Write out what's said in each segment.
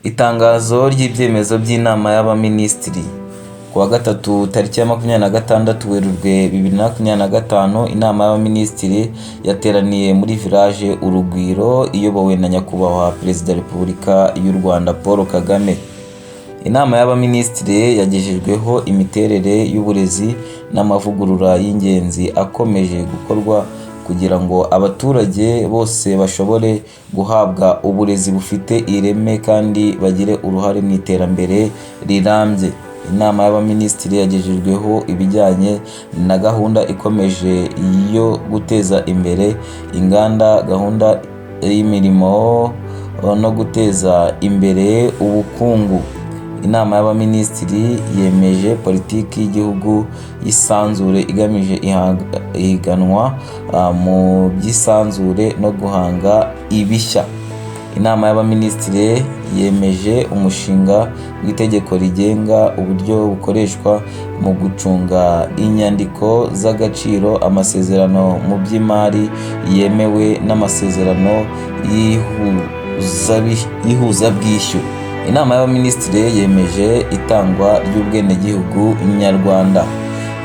Itangazo ry'ibyemezo by'inama y'abaminisitiri ku wa gatatu tariki ya 26 Werurwe 2025, inama y'abaminisitiri yateraniye muri village Urugwiro iyobowe na nyakubahwa Perezida wa Repubulika y'u Rwanda Paul Kagame. Inama y'abaminisitiri yagejejweho imiterere y'uburezi n'amavugurura y'ingenzi akomeje gukorwa kugira ngo abaturage bose bashobore guhabwa uburezi bufite ireme kandi bagire uruhare mu iterambere rirambye. Inama y'abaminisitiri yagejejweho ibijyanye na gahunda ikomeje yo guteza imbere inganda, gahunda y'imirimo no guteza imbere ubukungu. Inama y'abaminisitiri yemeje politiki y'igihugu y'isanzure igamije ihiganwa mu by'isanzure no guhanga ibishya. Inama y'abaminisitiri yemeje umushinga w'itegeko rigenga uburyo bukoreshwa mu gucunga inyandiko z'agaciro, amasezerano mu by'imari yemewe n'amasezerano y'ihuzabwishyu. Inama y'abaminisitiri yemeje itangwa ry'ubwenegihugu nyarwanda.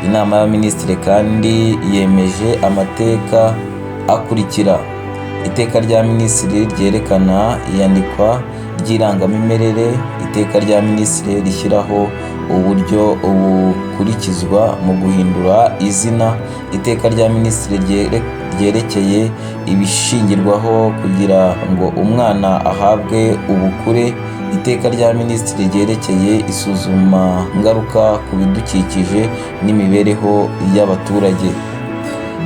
Inama y'abaminisitiri kandi yemeje amateka akurikira: iteka rya minisitiri ryerekana iyandikwa ry'irangamimerere, iteka rya minisitiri rishyiraho uburyo bukurikizwa mu guhindura izina, iteka rya minisitiri ryerekeye ibishingirwaho kugira ngo umwana ahabwe ubukure, iteka rya minisitiri ryerekeye isuzuma ngaruka ku bidukikije n'imibereho y'abaturage.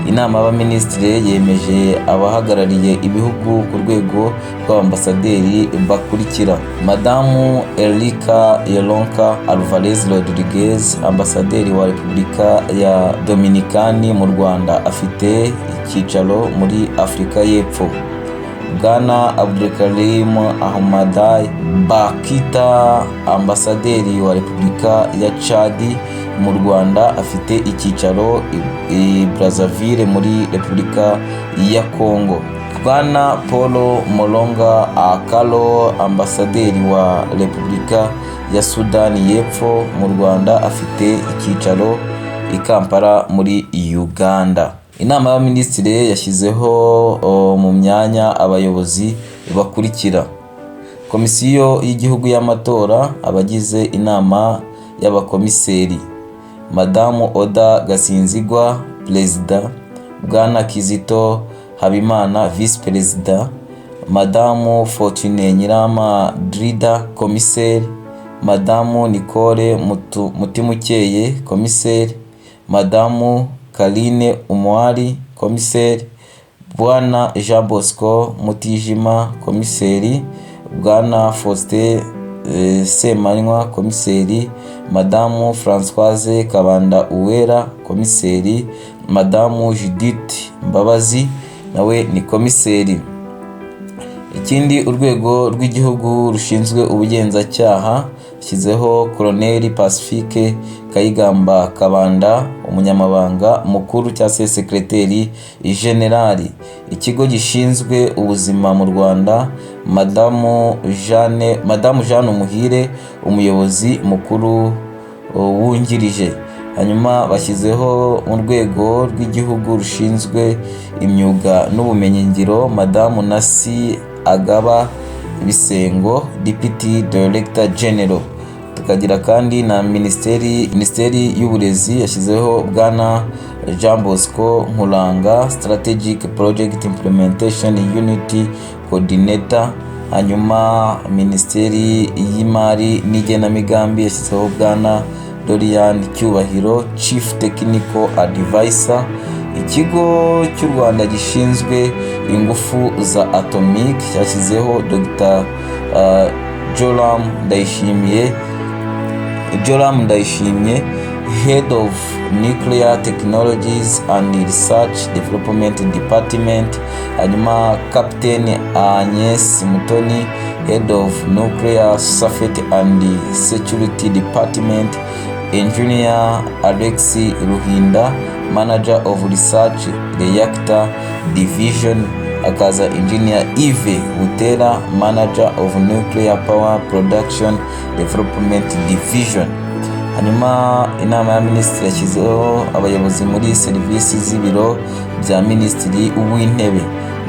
Inama y'abaminisitiri yemeje abahagarariye ibihugu ku rwego rw'abambasaderi bakurikira: Madamu Erika Yolonka Alvarez Rodriguez, ambasaderi wa Repubulika ya Dominikani mu Rwanda, afite icyicaro muri Afurika y'Epfo. Bwana Abdulkarim Ahmadai Bakita, ambasaderi wa Repubulika ya Chad mu Rwanda, afite icyicaro i Brazzaville muri Repubulika ya Congo. Bwana Paul Molonga Akalo, ambasaderi wa Repubulika ya Sudani y'Epfo mu Rwanda, afite icyicaro i Kampala muri Uganda. Inama y'abaminisitiri yashyizeho mu myanya abayobozi bakurikira: Komisiyo y'Igihugu y'Amatora, abagize inama y'abakomiseri: Madamu Oda Gasinzigwa, Perezida; Bwana Kizito Habimana, Visi Perezida; Madamu Fortune Nyiramadrida, Komiseri; Madamu Nicole Mutimukeye, Komiseri; Madamu Karine Umwari, Komiseri; Bwana Jean Bosco Mutijima, Komiseri; Bwana Faustin Semanywa, Komiseri; Madamu Françoise Kabanda Uwera, Komiseri; Madamu Judith Mbabazi, nawe ni Komiseri. Ikindi, urwego rw'igihugu rushinzwe ubugenzacyaha shyizeho Colonel Pacifique Kayigamba Kabanda, umunyamabanga mukuru cyangwa se sekreteri generali. Ikigo gishinzwe ubuzima mu Rwanda, Madamu Jeanne Umuhire, umuyobozi mukuru wungirije. Hanyuma bashyizeho mu rwego rw'igihugu rushinzwe imyuga n'ubumenyingiro, Madamu Nasi Agaba Bisengo, Deputy Director General. Tukagira kandi na Minisiteri y'Uburezi yashyizeho Bwana Jean Bosco Nkuranga, Strategic Project Implementation Unit Coordinator. Hanyuma Minisiteri y'Imari n'Igenamigambi yashyizeho Bwana Dorian Cyubahiro, Chief Technical Advisor. Ikigo cy'u Rwanda gishinzwe ingufu za atomic cyashyizeho Dr. Joram Ndayishimiye, Head of Nuclear Technologies and Research Development Department. Hanyuma Captain Agnes Mutoni, Head of Nuclear Safety and Security Department. Engineer Alexi Ruhinda, Manager of Research Reactor Division. hakaza Engineer Yves Butera, Manager of Nuclear Power Production Development Division. Hanyuma inama ya minisitiri yashyizeho abayobozi muri serivisi z'ibiro bya minisitiri w'intebe.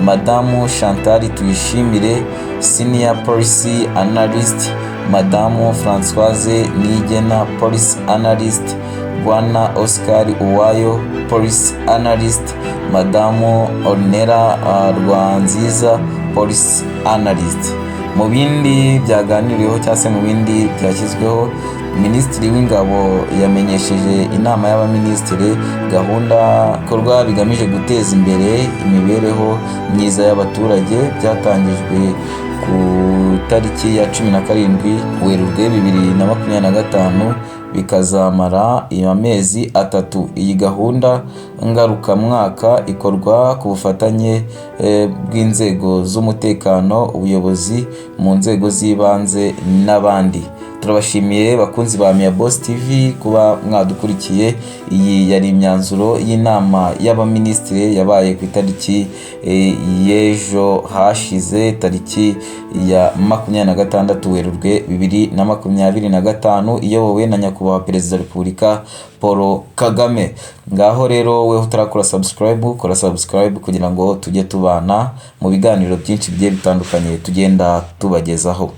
Madamu Chantal Tuyishimire, Senior Policy Analyst, Madamu Françoise Nigena, Policy Analyst, Bwana Oscar Uwayo, Policy Analyst, Madamu Ornella Rwanziza, Policy Analyst. Mu bindi byaganiriweho cyangwa se mu bindi byashyizweho, Minisitiri w'Ingabo yamenyesheje inama y'abaminisitiri gahunda bikorwa bigamije guteza imbere imibereho myiza y'abaturage byatangijwe ku tariki ya 17 Werurwe 2025 bikazamara amezi 3. Iyi gahunda ngarukamwaka ikorwa ku bufatanye bw'inzego z'umutekano, ubuyobozi mu nzego z'ibanze n'abandi. Turabashimiye bakunzi ba Mia Boss TV kuba mwadukurikiye. Iyi yari imyanzuro y'inama y'abaminisitiri yabaye ku itariki y'ejo hashize, tariki ya 26 Werurwe 2025, iyobowe na nyakubahwa Perezida wa Repubulika Paul Kagame. Ngaho rero wewe utarakora subscribe, kora subscribe kugira ngo tujye tubana mu biganiro byinshi bigiye bitandukanye tugenda tubagezaho.